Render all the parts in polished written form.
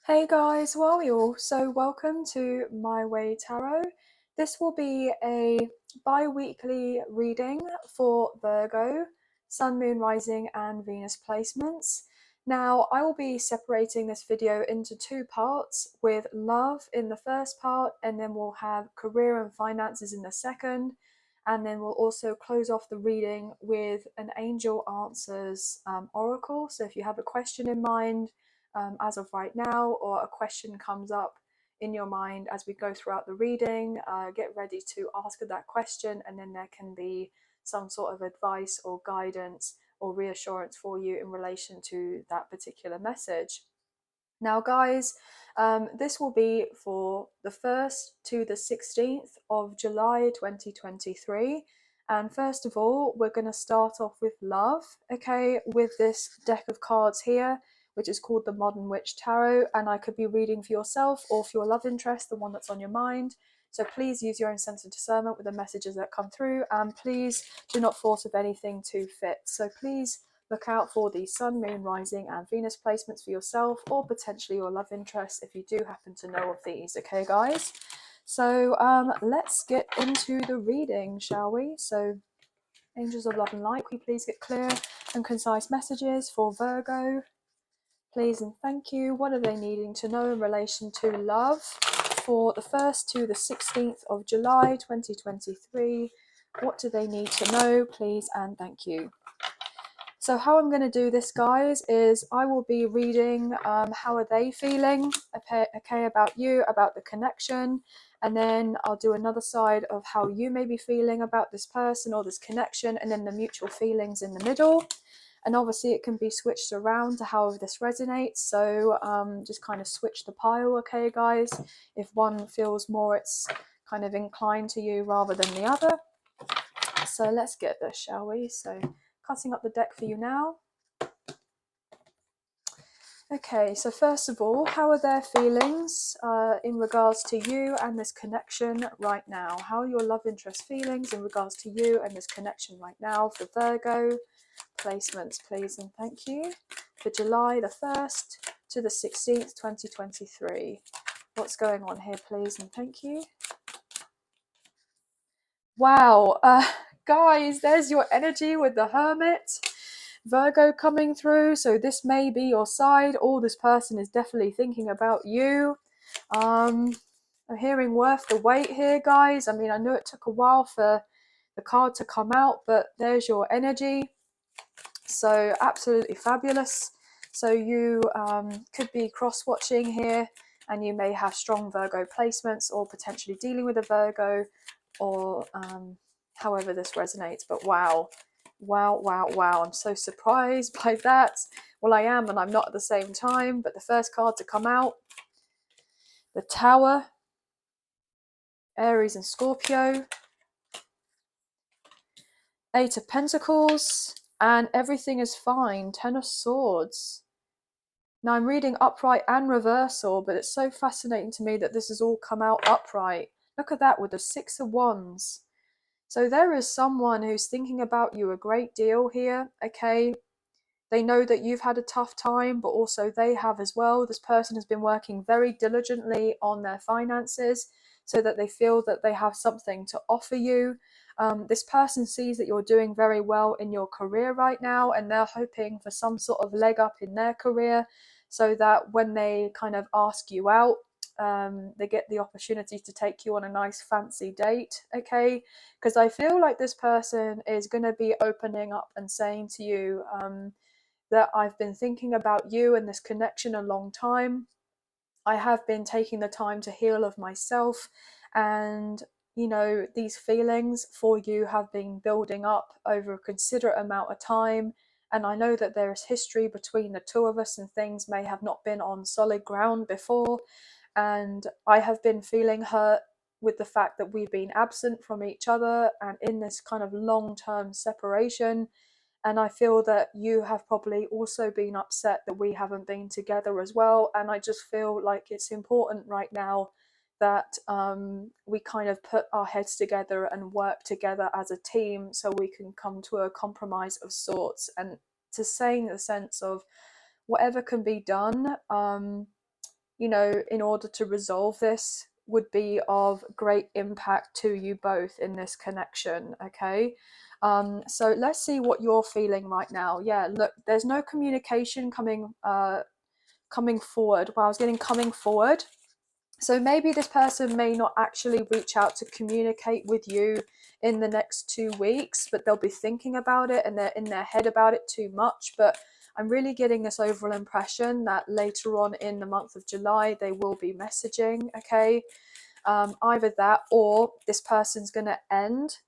Hey guys, well you so welcome to My Way Tarot. This will be a bi-weekly reading for Virgo, Sun, Moon, Rising and Venus placements. Now I will be separating this video into two parts, with love in the first part, and then we'll have career and finances in the second, and then we'll also close off the reading with an angel answers oracle. So if you have a question in mind as of right now, or a question comes up in your mind as we go throughout the reading, get ready to ask that question, and then there can be some sort of advice or guidance or reassurance for you in relation to that particular message. Now guys, this will be for the 1st to the 16th of July 2023. And first of all, we're going to start off with love, okay, with this deck of cards here, which is called the Modern Witch Tarot. And I could be reading for yourself or for your love interest, the one that's on your mind. So please use your own sense of discernment with the messages that come through, and please do not force of anything to fit. So please look out for the Sun, Moon, Rising and Venus placements for yourself, or potentially your love interest if you do happen to know of these. Okay guys, so let's get into the reading, shall we? So angels of love and light, can we please get clear and concise messages for Virgo, please and thank you. What are they needing to know in relation to love for the 1st to the 16th of July 2023? What do they need to know, please and thank you? So how I'm going to do this, guys, is I will be reading how are they feeling, okay, about you, about the connection, and then I'll do another side of how you may be feeling about this person or this connection, and then the mutual feelings in the middle. And obviously it can be switched around to however this resonates, so just kind of switch the pile, okay guys, if one feels more it's kind of inclined to you rather than the other. So let's get this, shall we? So cutting up the deck for you now. Okay, so first of all, how are their feelings in regards to you and this connection right now? How are your love interest feelings in regards to you and this connection right now for Virgo? Placements, please and thank you. For July the 1st to the 16th, 2023. What's going on here, please and thank you. Wow, guys, there's your energy with the Hermit. Virgo coming through, so this may be your side, or this person is definitely thinking about you. I'm hearing worth the wait here, guys. I mean, I know it took a while for the card to come out, but there's your energy. So absolutely fabulous. So you could be cross-watching here, and you may have strong Virgo placements, or potentially dealing with a Virgo, or however this resonates. But wow. I'm so surprised by that. Well, I am and I'm not at the same time. But the first card to come out, the Tower, Aries and Scorpio, Eight of Pentacles, and everything is fine, Ten of Swords. Now I'm reading upright and reversal, but it's so fascinating to me that this has all come out upright. Look at that with the Six of Wands. So there is someone who's thinking about you a great deal here, okay? They know that you've had a tough time, but also they have as well. This person has been working very diligently on their finances so that they feel that they have something to offer you. This person sees that you're doing very well in your career right now, and they're hoping for some sort of leg up in their career so that when they kind of ask you out, they get the opportunity to take you on a nice fancy date, okay? Because I feel like this person is going to be opening up and saying to you that I've been thinking about you and this connection a long time. I have been taking the time to heal of myself, and you know, these feelings for you have been building up over a considerate amount of time, and I know that there is history between the two of us and things may have not been on solid ground before, and I have been feeling hurt with the fact that we've been absent from each other and in this kind of long-term separation. And I feel that you have probably also been upset that we haven't been together as well. And I just feel like it's important right now that we kind of put our heads together and work together as a team so we can come to a compromise of sorts. And to say in the sense of whatever can be done, you know, in order to resolve this would be of great impact to you both in this connection. Okay. So let's see what you're feeling right now. Yeah, look, there's no communication coming forward. Well, I was getting coming forward. So maybe this person may not actually reach out to communicate with you in the next 2 weeks, but they'll be thinking about it and they're in their head about it too much. But I'm really getting this overall impression that later on in the month of July, they will be messaging, okay? Either that or this person's going to end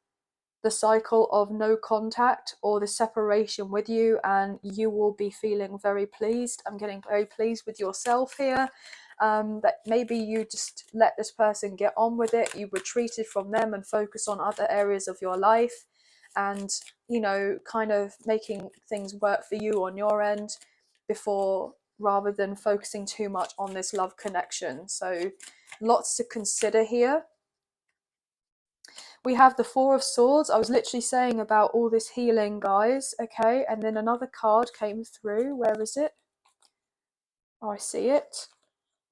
the cycle of no contact or the separation with you, and you will be feeling very pleased. I'm getting very pleased with yourself here. That maybe you just let this person get on with it, you retreated from them and focus on other areas of your life, and you know, kind of making things work for you on your end before, rather than focusing too much on this love connection. So lots to consider here. We have the Four of Swords. I was literally saying about all this healing, guys. Okay, and then another card came through. Where is it? Oh, I see it.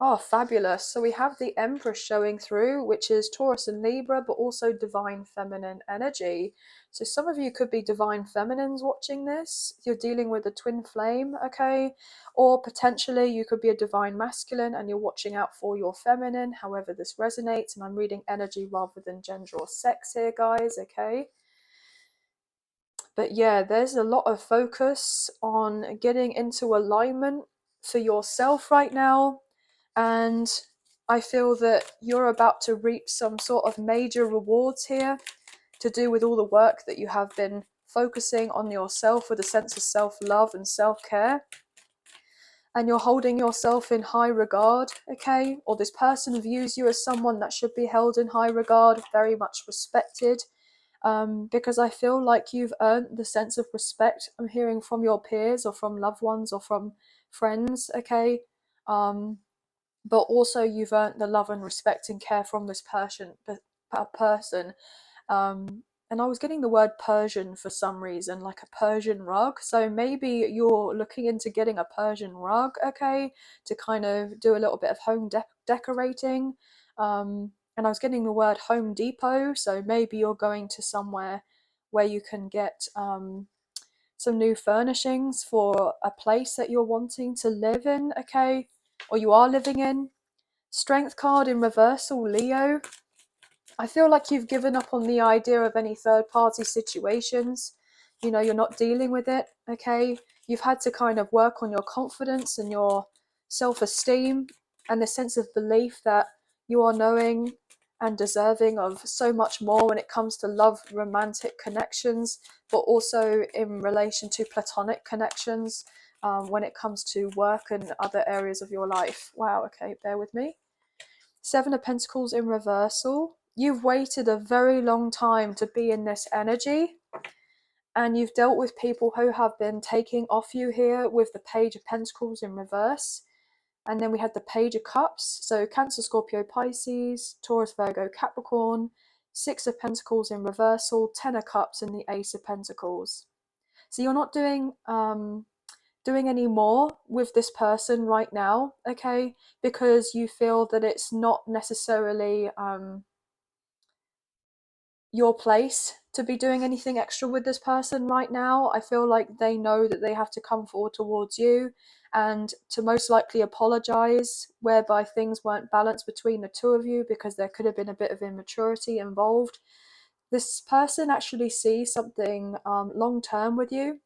Oh, fabulous. So we have the Empress showing through, which is Taurus and Libra, but also divine feminine energy. So some of you could be divine feminines watching this. You're dealing with a twin flame, okay? Or potentially you could be a divine masculine and you're watching out for your feminine, however this resonates. And I'm reading energy rather than gender or sex here, guys, okay? But yeah, there's a lot of focus on getting into alignment for yourself right now. And I feel that you're about to reap some sort of major rewards here to do with all the work that you have been focusing on yourself with a sense of self-love and self-care. And you're holding yourself in high regard, okay? Or this person views you as someone that should be held in high regard, very much respected. Because I feel like you've earned the sense of respect I'm hearing from your peers or from loved ones or from friends, okay? But also you've earned the love and respect and care from this person. And I was getting the word Persian for some reason, like a Persian rug. So maybe you're looking into getting a Persian rug, okay, to kind of do a little bit of home decorating. And I was getting the word Home Depot. So maybe you're going to somewhere where you can get some new furnishings for a place that you're wanting to live in, okay, or you are living in. Strength card in reversal, Leo. I feel like you've given up on the idea of any third party situations. You know, you're not dealing with it, okay? You've had to kind of work on your confidence and your self-esteem and the sense of belief that you are knowing and deserving of so much more when it comes to love, romantic connections, but also in relation to platonic connections, when it comes to work and other areas of your life. Wow, okay, bear with me. Seven of Pentacles in reversal. You've waited a very long time to be in this energy, and you've dealt with people who have been taking off you here with the Page of Pentacles in reverse. And then we had the Page of Cups. So Cancer, Scorpio, Pisces, Taurus, Virgo, Capricorn. Six of Pentacles in reversal, Ten of Cups, and the Ace of Pentacles. So you're not doing any more with this person right now, okay, because you feel that it's not necessarily your place to be doing anything extra with this person right now. I feel like they know that they have to come forward towards you and to most likely apologize whereby things weren't balanced between the two of you, because there could have been a bit of immaturity involved. This person actually sees something long term with you,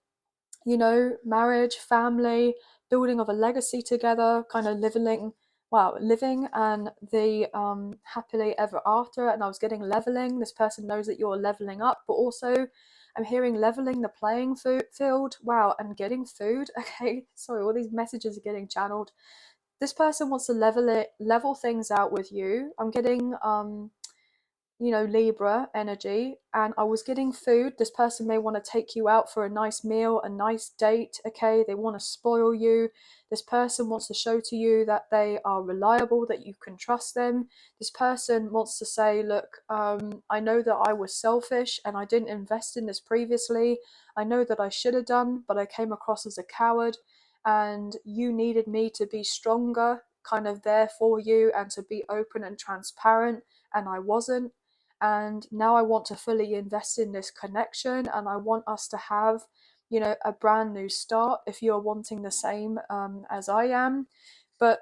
you know, marriage, family, building of a legacy together, kind of living and the happily ever after. And I was getting leveling. This person knows that you're leveling up, but also I'm hearing leveling the playing field. Wow, and getting food. Okay, sorry, all these messages are getting channeled. This person wants to level things out with you. I'm getting you know, Libra energy, and I was getting food. This person may want to take you out for a nice meal, a nice date, okay? They want to spoil you. This person wants to show to you that they are reliable, that you can trust them. This person wants to say, look, I know that I was selfish and I didn't invest in this previously. I know that I should have done, but I came across as a coward, and you needed me to be stronger, kind of there for you and to be open and transparent, and I wasn't. And now I want to fully invest in this connection, and I want us to have, you know, a brand new start if you're wanting the same as I am. But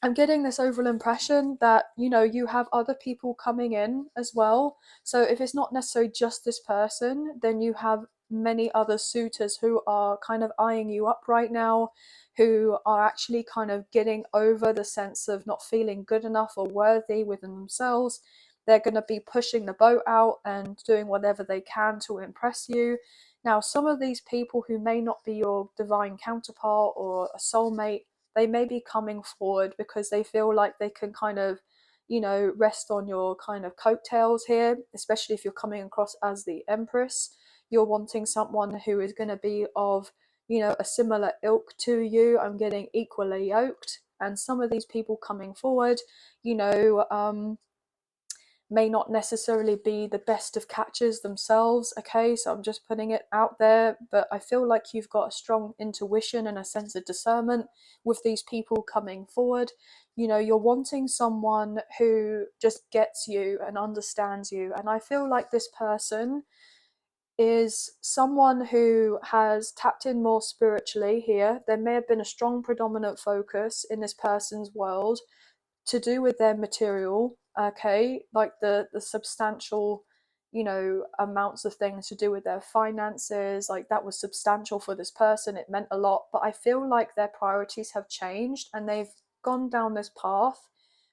I'm getting this overall impression that, you know, you have other people coming in as well. So if it's not necessarily just this person, then you have many other suitors who are kind of eyeing you up right now, who are actually kind of getting over the sense of not feeling good enough or worthy within themselves. They're going to be pushing the boat out and doing whatever they can to impress you. Now, some of these people who may not be your divine counterpart or a soulmate, they may be coming forward because they feel like they can kind of, you know, rest on your kind of coattails here, especially if you're coming across as the Empress. You're wanting someone who is going to be of, you know, a similar ilk to you. I'm getting equally yoked. And some of these people coming forward, you know, may not necessarily be the best of catchers themselves. Okay, so I'm just putting it out there, but I feel like you've got a strong intuition and a sense of discernment with these people coming forward. You know, you're wanting someone who just gets you and understands you, and I feel like this person is someone who has tapped in more spiritually here. There may have been a strong predominant focus in this person's world to do with their material, okay, like the substantial, you know, amounts of things to do with their finances, like that was substantial for this person, it meant a lot. But I feel like their priorities have changed and they've gone down this path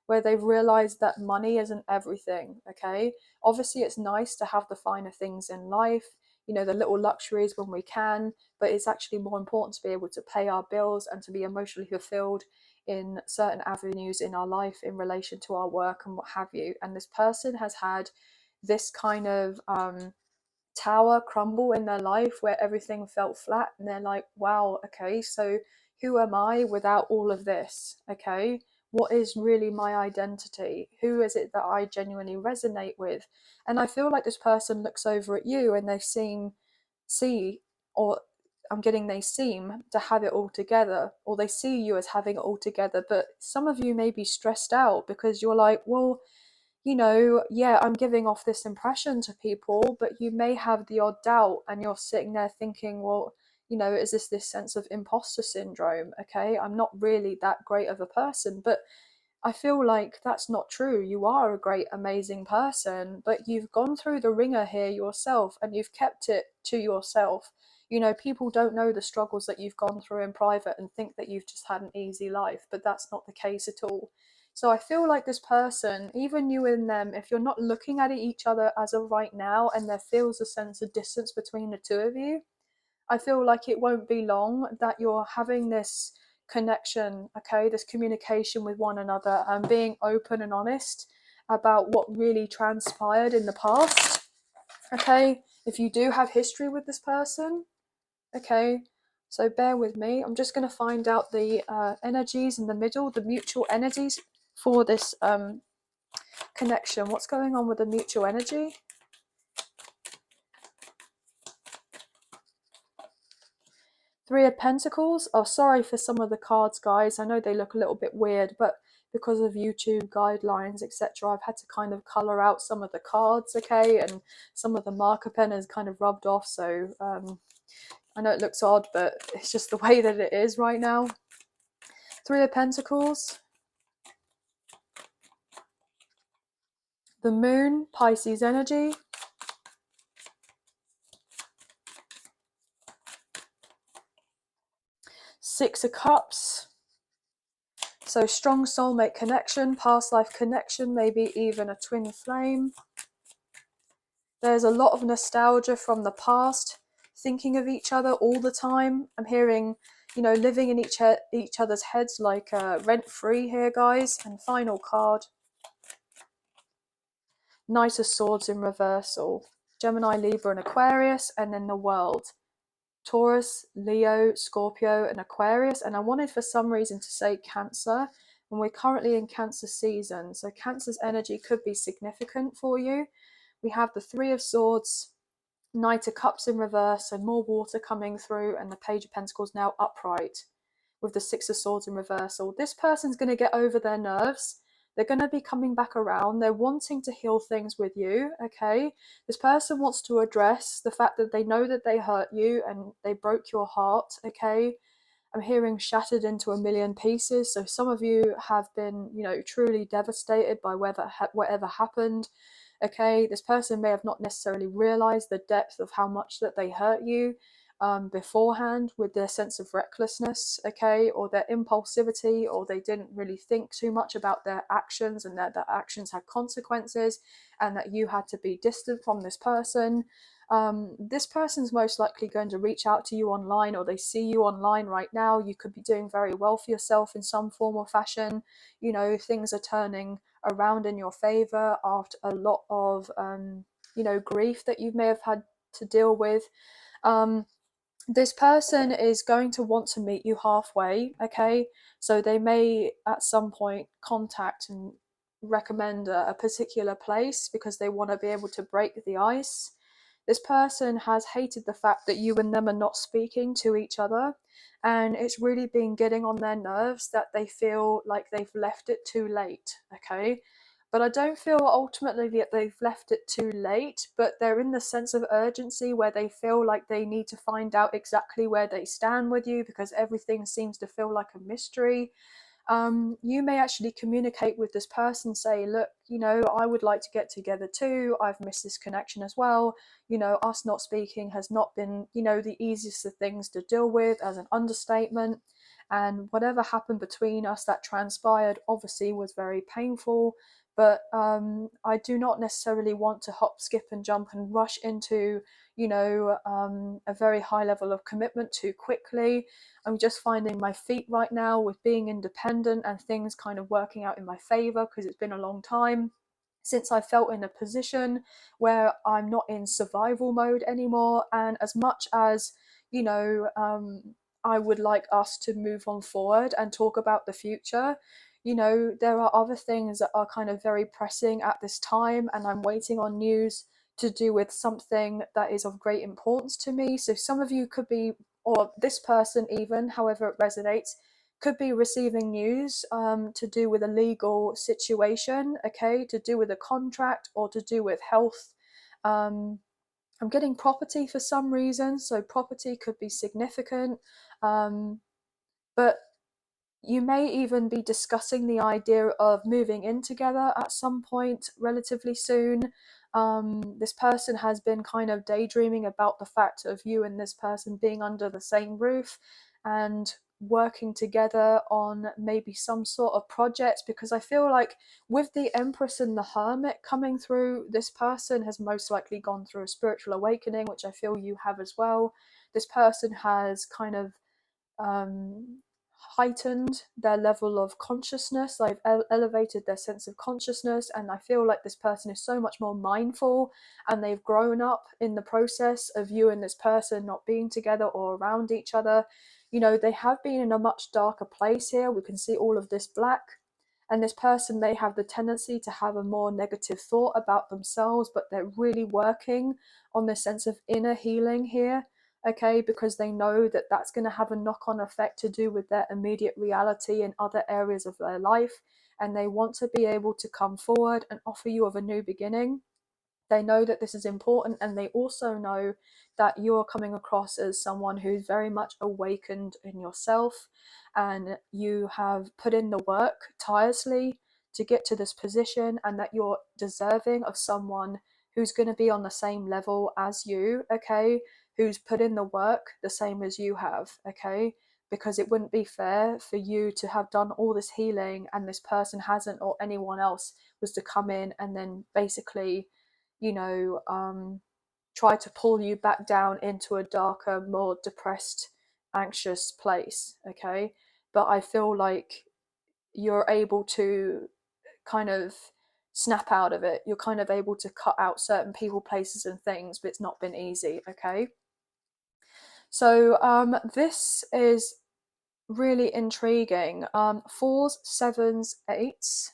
where they've realized that money isn't everything. Okay, obviously it's nice to have the finer things in life, you know, the little luxuries when we can, but it's actually more important to be able to pay our bills and to be emotionally fulfilled in certain avenues in our life in relation to our work and what have you. And this person has had this kind of tower crumble in their life where everything felt flat, and they're like, wow, okay, so who am I without all of this? Okay, what is really my identity? Who is it that I genuinely resonate with? And I feel like this person looks over at you and they see or I'm getting they seem to have it all together, or they see you as having it all together. But some of you may be stressed out because you're like, well, you know, yeah, I'm giving off this impression to people, but you may have the odd doubt and you're sitting there thinking, well, you know, is this sense of imposter syndrome? Okay, I'm not really that great of a person. But I feel like that's not true. You are a great, amazing person, but you've gone through the ringer here yourself and you've kept it to yourself. You know, people don't know the struggles that you've gone through in private and think that you've just had an easy life, but that's not the case at all. So I feel like this person, even you and them, if you're not looking at each other as of right now and there feels a sense of distance between the two of you, I feel like it won't be long that you're having this connection, okay, this communication with one another and being open and honest about what really transpired in the past. Okay, if you do have history with this person, okay, so bear with me. I'm just going to find out the energies in the middle, the mutual energies for this connection. What's going on with the mutual energy? Three of Pentacles. Oh, sorry for some of the cards, guys. I know they look a little bit weird, but because of YouTube guidelines, etc., I've had to kind of colour out some of the cards, okay? And some of the marker pen has kind of rubbed off, so I know it looks odd, but it's just the way that it is right now. Three of Pentacles. The Moon, Pisces energy. Six of Cups. So strong soulmate connection, past life connection, maybe even a twin flame. There's a lot of nostalgia from the past, thinking of each other all the time. I'm hearing, you know, living in each other's heads like rent-free here, guys. And final card, Knight of Swords in reversal. Gemini, Libra and Aquarius, and then the World. Taurus, Leo, Scorpio and Aquarius. And I wanted for some reason to say Cancer, and we're currently in Cancer season, so Cancer's energy could be significant for you. We have the Three of Swords, Knight of Cups in reverse, so more water coming through, and the Page of Pentacles now upright. with the Six of Swords in reversal. This person's going to get over their nerves. They're going to be coming back around. They're wanting to heal things with you, okay? This person wants to address the fact that they know that they hurt you and they broke your heart, okay? I'm hearing shattered into a million pieces. So some of you have been, truly devastated by whatever happened. Okay, this person may have not necessarily realized the depth of how much that they hurt you beforehand with their sense of recklessness, okay, or their impulsivity, or they didn't really think too much about their actions and that their actions had consequences and that you had to be distant from this person. This person's most likely going to reach out to you online, or they see you online right now. You could be doing very well for yourself in some form or fashion. Things are turning around in your favor after a lot of grief that you may have had to deal with. This person is going to want to meet you halfway, okay? So they may at some point contact and recommend a particular place because they want to be able to break the ice. This person has hated the fact that you and them are not speaking to each other, and it's really been getting on their nerves that they feel like they've left it too late, okay? But I don't feel ultimately that they've left it too late, but they're in the sense of urgency where they feel like they need to find out exactly where they stand with you because everything seems to feel like a mystery. You may actually communicate with this person, say, look, I would like to get together too. I've missed this connection as well. Us not speaking has not been, the easiest of things to deal with, as an understatement. And whatever happened between us that transpired obviously was very painful. But I do not necessarily want to hop, skip, and jump and rush into, a very high level of commitment too quickly. I'm just finding my feet right now with being independent and things kind of working out in my favor because it's been a long time since I felt in a position where I'm not in survival mode anymore. And as much as, I would like us to move on forward and talk about the future, there are other things that are kind of very pressing at this time, and I'm waiting on news to do with something that is of great importance to me. So some of you could be, or this person even, however it resonates, could be receiving news to do with a legal situation, okay, to do with a contract or to do with health. I'm getting property for some reason, so property could be significant. But you may even be discussing the idea of moving in together at some point relatively soon. This person has been kind of daydreaming about the fact of you and this person being under the same roof and working together on maybe some sort of project, because I feel like with the Empress and the Hermit coming through, this person has most likely gone through a spiritual awakening, which I feel you have as well. This person has kind of heightened their level of consciousness. They've elevated their sense of consciousness, and I feel like this person is so much more mindful, and they've grown up in the process of you and this person not being together or around each other. They have been in a much darker place here. We can see all of this black, and this person, they have the tendency to have a more negative thought about themselves, but they're really working on this sense of inner healing here, okay, because they know that that's going to have a knock-on effect to do with their immediate reality in other areas of their life, and they want to be able to come forward and offer you of a new beginning. They know that this is important, and they also know that you're coming across as someone who's very much awakened in yourself, and you have put in the work tirelessly to get to this position, and that you're deserving of someone who's going to be on the same level as you, okay, who's put in the work the same as you have, okay, because it wouldn't be fair for you to have done all this healing and this person hasn't, or anyone else was to come in and then basically try to pull you back down into a darker, more depressed, anxious place, okay? But I feel like you're able to kind of snap out of it. You're kind of able to cut out certain people, places, and things, but it's not been easy, okay? So this is really intriguing. 4s, 7s, 8s,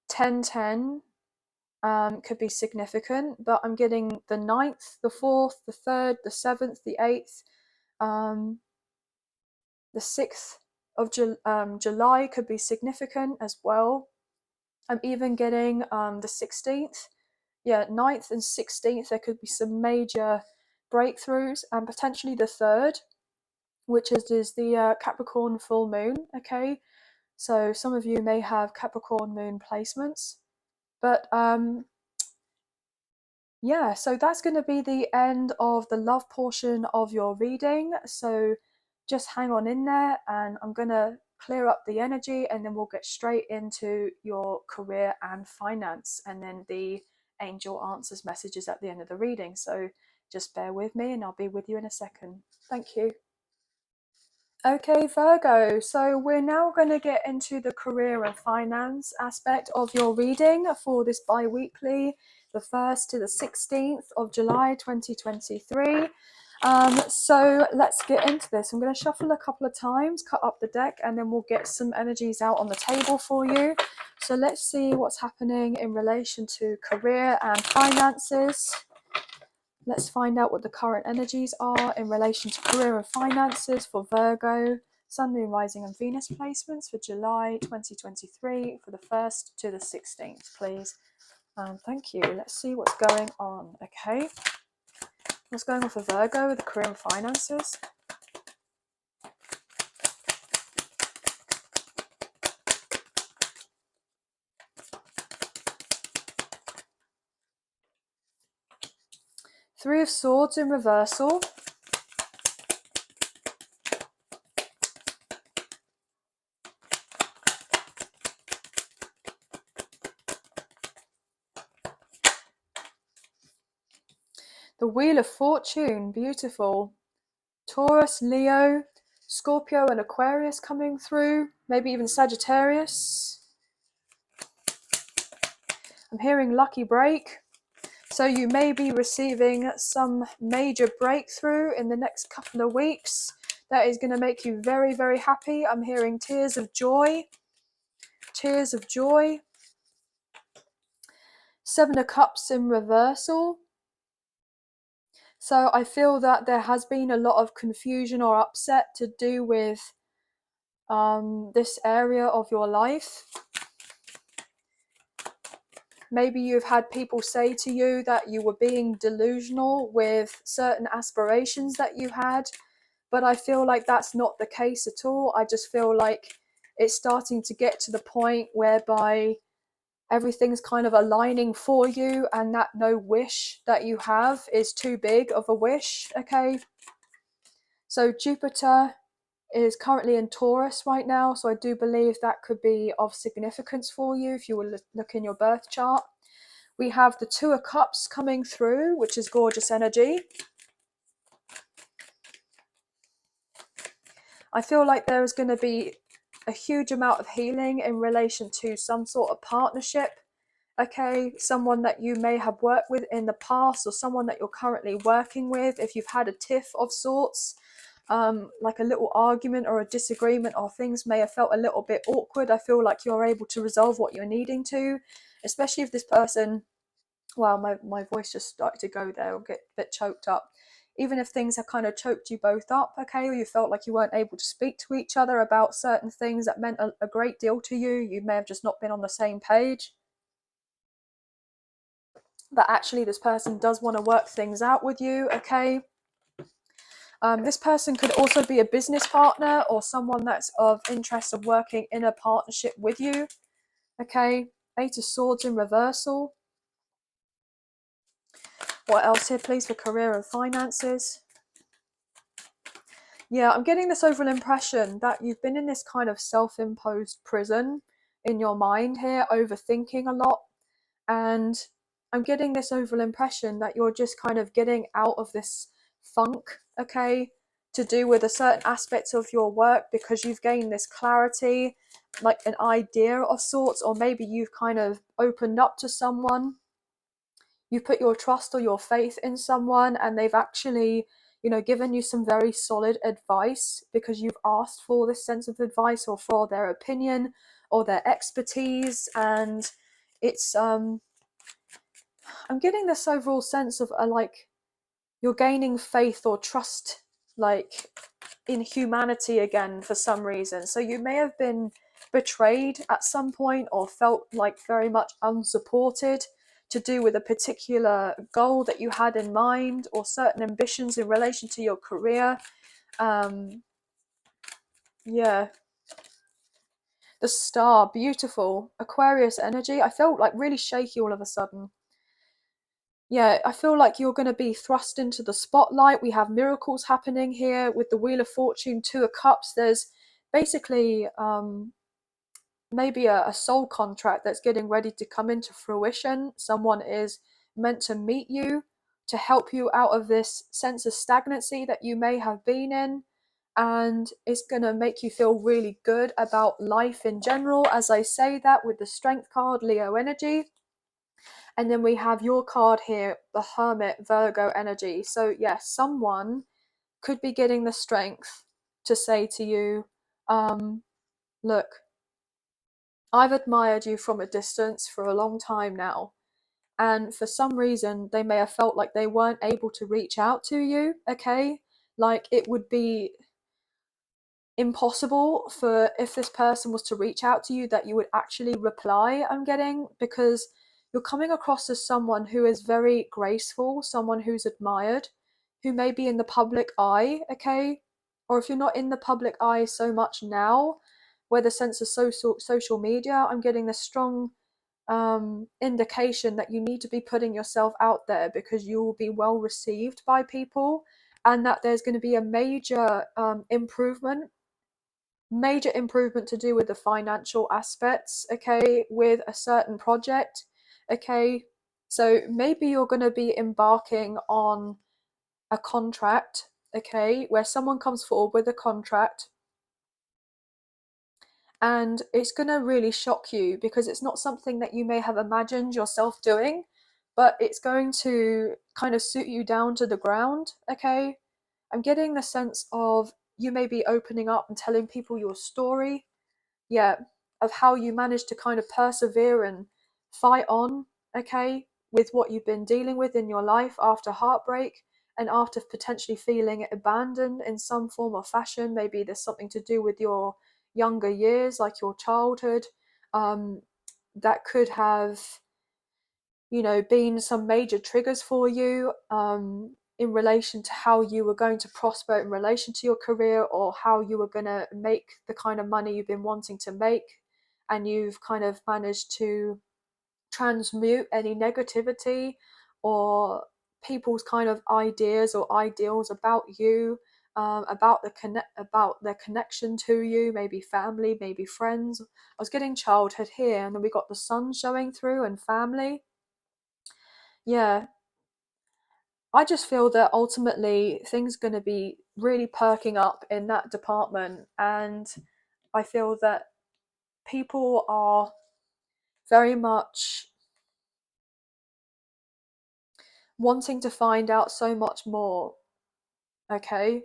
10, 10, could be significant, but I'm getting the 9th, the 4th, the 3rd, the 7th, the 8th. The 6th of July could be significant as well. I'm even getting the 16th. Yeah, 9th and 16th, there could be some major breakthroughs, and potentially the 3rd, which is the Capricorn full moon. Okay, so some of you may have Capricorn moon placements, but yeah, so that's going to be the end of the love portion of your reading. So just hang on in there, and I'm going to clear up the energy, and then we'll get straight into your career and finance, and then the angel answers messages at the end of the reading. So just bear with me, and I'll be with you in a second. Thank you. Okay, Virgo, so we're now going to get into the career and finance aspect of your reading for this bi-weekly, the 1st to the 16th of July 2023. So let's get into this. I'm going to shuffle a couple of times, cut up the deck, and then we'll get some energies out on the table for you. So let's see what's happening in relation to career and finances. Let's find out what the current energies are in relation to career and finances for Virgo, Sun, Moon, Rising and Venus placements for July 2023 for the 1st to the 16th, please. Thank you. Let's see what's going on. Okay. What's going on for Virgo with the career and finances? Three of Swords in reversal. The Wheel of Fortune, beautiful. Taurus, Leo, Scorpio and Aquarius coming through, maybe even Sagittarius. I'm hearing lucky break. So you may be receiving some major breakthrough in the next couple of weeks. That is going to make you very, very happy. I'm hearing tears of joy. Tears of joy. 7 of Cups in reversal. So I feel that there has been a lot of confusion or upset to do with this area of your life. Maybe you've had people say to you that you were being delusional with certain aspirations that you had, but I feel like that's not the case at all. I just feel like it's starting to get to the point whereby everything's kind of aligning for you, and that no wish that you have is too big of a wish. Okay, so Jupiter is currently in Taurus right now, so I do believe that could be of significance for you if you will look in your birth chart. We have the 2 of Cups coming through, which is gorgeous energy. I feel like there is going to be a huge amount of healing in relation to some sort of partnership. Okay, someone that you may have worked with in the past, or someone that you're currently working with. If you've had a tiff of sorts, like a little argument or a disagreement, or things may have felt a little bit awkward, I feel like you're able to resolve what you're needing to, especially if this person, well, my voice just started to go there or get a bit choked up. Even if things have kind of choked you both up, okay, or you felt like you weren't able to speak to each other about certain things that meant a great deal to you, you may have just not been on the same page. But actually this person does want to work things out with you, okay? This person could also be a business partner or someone that's of interest of working in a partnership with you, okay? 8 of Swords in reversal. What else here, please, for career and finances? Yeah, I'm getting this overall impression that you've been in this kind of self-imposed prison in your mind here, overthinking a lot. And I'm getting this overall impression that you're just kind of getting out of this funk, okay, to do with a certain aspect of your work, because you've gained this clarity, like an idea of sorts, or maybe you've kind of opened up to someone. You put your trust or your faith in someone, and they've actually, you know, given you some very solid advice because you've asked for this sense of advice or for their opinion or their expertise. And it's I'm getting this overall sense of like you're gaining faith or trust like in humanity again for some reason. So you may have been betrayed at some point or felt like very much unsupported to do with a particular goal that you had in mind or certain ambitions in relation to your career. Yeah, the star, beautiful. Aquarius energy. I felt like really shaky all of a sudden. Yeah, I feel like you're going to be thrust into the spotlight. We have miracles happening here with the Wheel of Fortune, Two of Cups. There's basically maybe a soul contract that's getting ready to come into fruition. Someone is meant to meet you to help you out of this sense of stagnancy that you may have been in. And it's going to make you feel really good about life in general. As I say that with the Strength card, Leo energy. And then we have your card here, the Hermit, Virgo energy. So yes, someone could be getting the strength to say to you, look, I've admired you from a distance for a long time now. And for some reason, they may have felt like they weren't able to reach out to you, okay? Like it would be impossible for if this person was to reach out to you that you would actually reply, I'm getting, because you're coming across as someone who is very graceful, someone who's admired, who may be in the public eye, okay? Or if you're not in the public eye so much now, where the sense of social media, I'm getting this strong indication that you need to be putting yourself out there because you will be well received by people, and that there's going to be a major improvement to do with the financial aspects, okay, with a certain project, okay. So maybe you're going to be embarking on a contract, okay, where someone comes forward with a contract and it's going to really shock you because it's not something that you may have imagined yourself doing, but it's going to kind of suit you down to the ground, okay. I'm getting the sense of you may be opening up and telling people your story, yeah, of how you managed to kind of persevere and fight on, okay, with what you've been dealing with in your life after heartbreak and after potentially feeling abandoned in some form or fashion. Maybe there's something to do with your younger years, like your childhood, that could have, been some major triggers for you, in relation to how you were going to prosper in relation to your career or how you were going to make the kind of money you've been wanting to make. And you've kind of managed to transmute any negativity or people's kind of ideas or ideals about you, about their connection to you, maybe family, maybe friends. I was getting childhood here, and then we got the sun showing through and family. Yeah, I just feel that ultimately things are going to be really perking up in that department. And I feel that people are very much wanting to find out so much more, okay.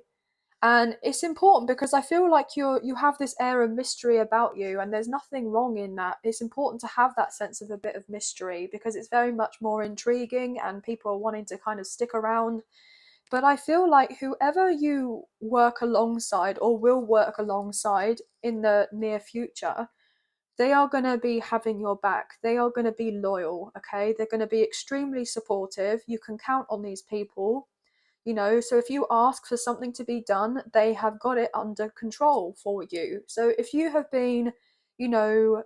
And it's important because I feel like you have this air of mystery about you, and there's nothing wrong in that. It's important to have that sense of a bit of mystery because it's very much more intriguing and people are wanting to kind of stick around. But I feel like whoever you work alongside or will work alongside in the near future, they are going to be having your back. They are going to be loyal, okay? They're going to be extremely supportive. You can count on these people, so if you ask for something to be done, they have got it under control for you. So if you have been,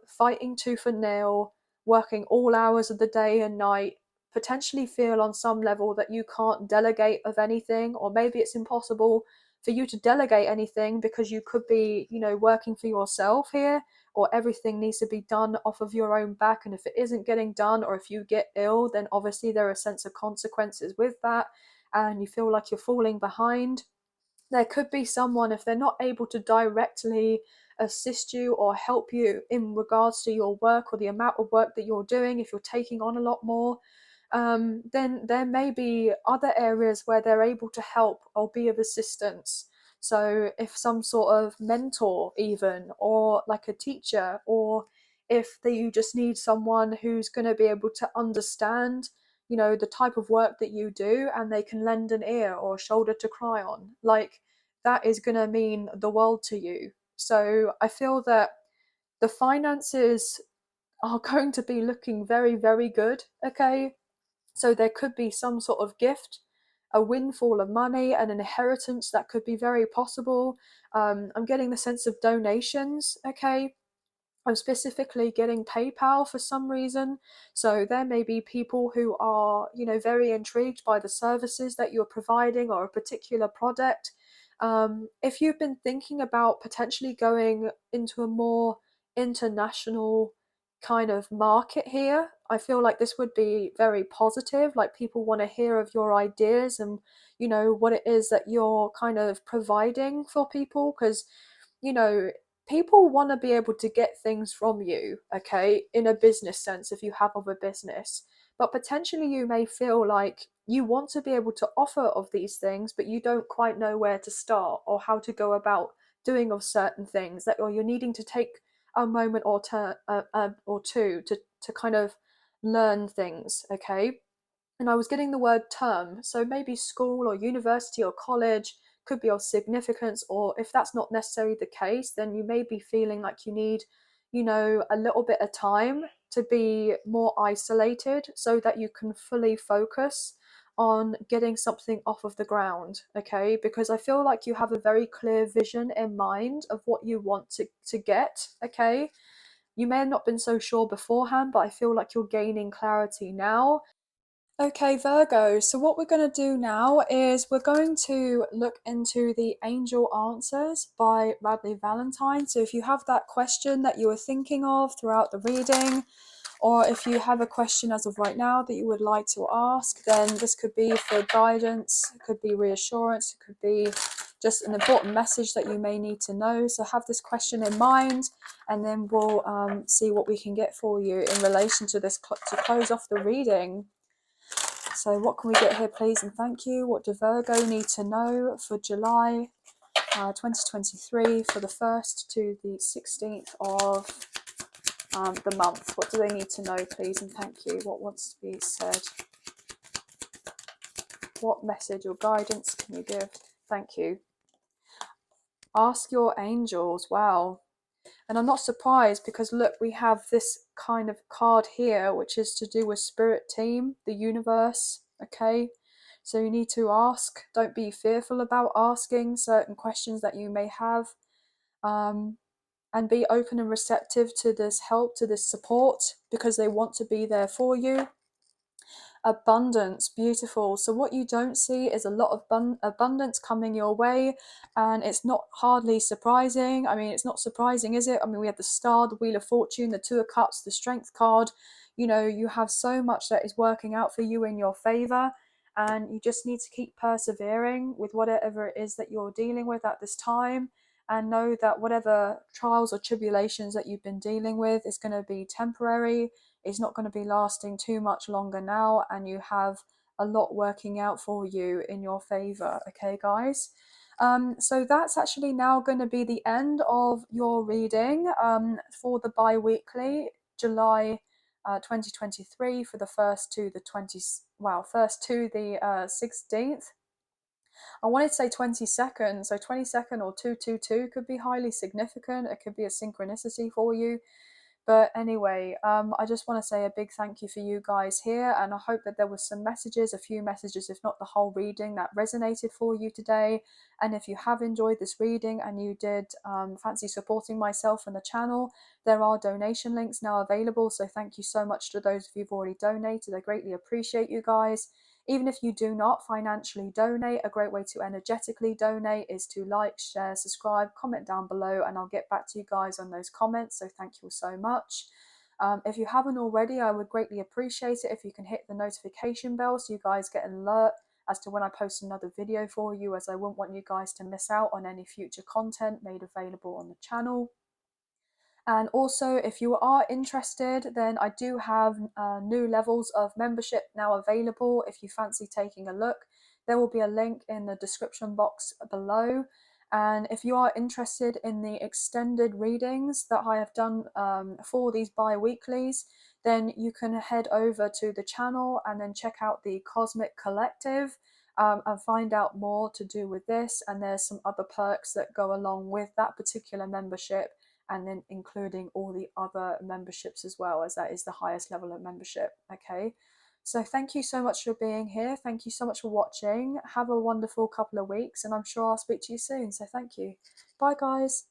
fighting tooth and nail, working all hours of the day and night, potentially feel on some level that you can't delegate of anything, or maybe it's impossible for you to delegate anything because you could be, working for yourself here, or everything needs to be done off of your own back. And if it isn't getting done, or if you get ill, then obviously there are a sense of consequences with that, and you feel like you're falling behind. There could be someone, if they're not able to directly assist you or help you in regards to your work or the amount of work that you're doing, if you're taking on a lot more, then there may be other areas where they're able to help or be of assistance. So if some sort of mentor even, or like a teacher, or if you just need someone who's going to be able to understand, the type of work that you do, and they can lend an ear or a shoulder to cry on. Like, that is going to mean the world to you. So I feel that the finances are going to be looking very, very good. Okay. So there could be some sort of gift, a windfall of money, an inheritance that could be very possible. I'm getting the sense of donations. Okay. I'm specifically getting PayPal for some reason. So there may be people who are, very intrigued by the services that you're providing or a particular product. If you've been thinking about potentially going into a more international kind of market here, I feel like this would be very positive. Like, people want to hear of your ideas and, what it is that you're kind of providing for people. Because, you know, people want to be able to get things from you, okay, in a business sense, if you have of a business. But potentially you may feel like you want to be able to offer of these things, but you don't quite know where to start or how to go about doing of certain things, that or you're needing to take a moment or two to kind of learn things, okay. And I was getting the word term, so maybe school or university or college could be of significance. Or if that's not necessarily the case, then you may be feeling like you need, a little bit of time to be more isolated so that you can fully focus on getting something off of the ground, okay. Because I feel like you have a very clear vision in mind of what you want to get, okay. You may have not been so sure beforehand, but I feel like you're gaining clarity now. Okay, Virgo, so what we're going to do now is we're going to look into the Angel Answers by Radley Valentine. So if you have that question that you were thinking of throughout the reading, or if you have a question as of right now that you would like to ask, then this could be for guidance, it could be reassurance, it could be just an important message that you may need to know. So have this question in mind, and then we'll see what we can get for you in relation to this to close off the reading. So what can we get here, please and thank you? What do Virgo need to know for July 2023, for the 1st to the 16th of the month? What do they need to know, please and thank you? What wants to be said? What message or guidance can you give? Thank you. Ask your angels. Wow. And I'm not surprised, because look, we have this kind of card here, which is to do with spirit team, the universe, okay? So you need to ask. Don't be fearful about asking certain questions that you may have, and be open and receptive to this help, to this support, because they want to be there for you. Abundance, beautiful. So what you don't see is a lot of abundance coming your way, and it's not hardly surprising. I mean, it's not surprising, is it? I mean, we have the Star, the Wheel of Fortune, the Two of Cups, the Strength card. You have so much that is working out for you in your favor, and you just need to keep persevering with whatever it is that you're dealing with at this time, and know that whatever trials or tribulations that you've been dealing with is going to be temporary. It's not going to be lasting too much longer now, and you have a lot working out for you in your favor, okay, guys? So that's actually now going to be the end of your reading for the bi-weekly July 2023, for the 1st to the 16th. I wanted to say 22nd, so 22nd or 222 could be highly significant. It could be a synchronicity for you. But anyway, I just want to say a big thank you for you guys here, and I hope that there was some messages, a few messages, if not the whole reading, that resonated for you today. And if you have enjoyed this reading and you did fancy supporting myself and the channel, there are donation links now available. So thank you so much to those of you who've already donated. I greatly appreciate you guys. Even if you do not financially donate, a great way to energetically donate is to like, share, subscribe, comment down below, and I'll get back to you guys on those comments. So thank you all so much. If you haven't already, I would greatly appreciate it if you can hit the notification bell so you guys get an alert as to when I post another video for you, as I wouldn't want you guys to miss out on any future content made available on the channel. And also, if you are interested, then I do have new levels of membership now available. If you fancy taking a look, there will be a link in the description box below. And if you are interested in the extended readings that I have done for these bi-weeklies, then you can head over to the channel and then check out the Cosmic Collective. and find out more to do with this. And there's some other perks that go along with that particular membership, and then including all the other memberships as well, as that is the highest level of membership. Okay, so thank you so much for being here. Thank you so much for watching. Have a wonderful couple of weeks, and I'm sure I'll speak to you soon. So thank you. Bye, guys.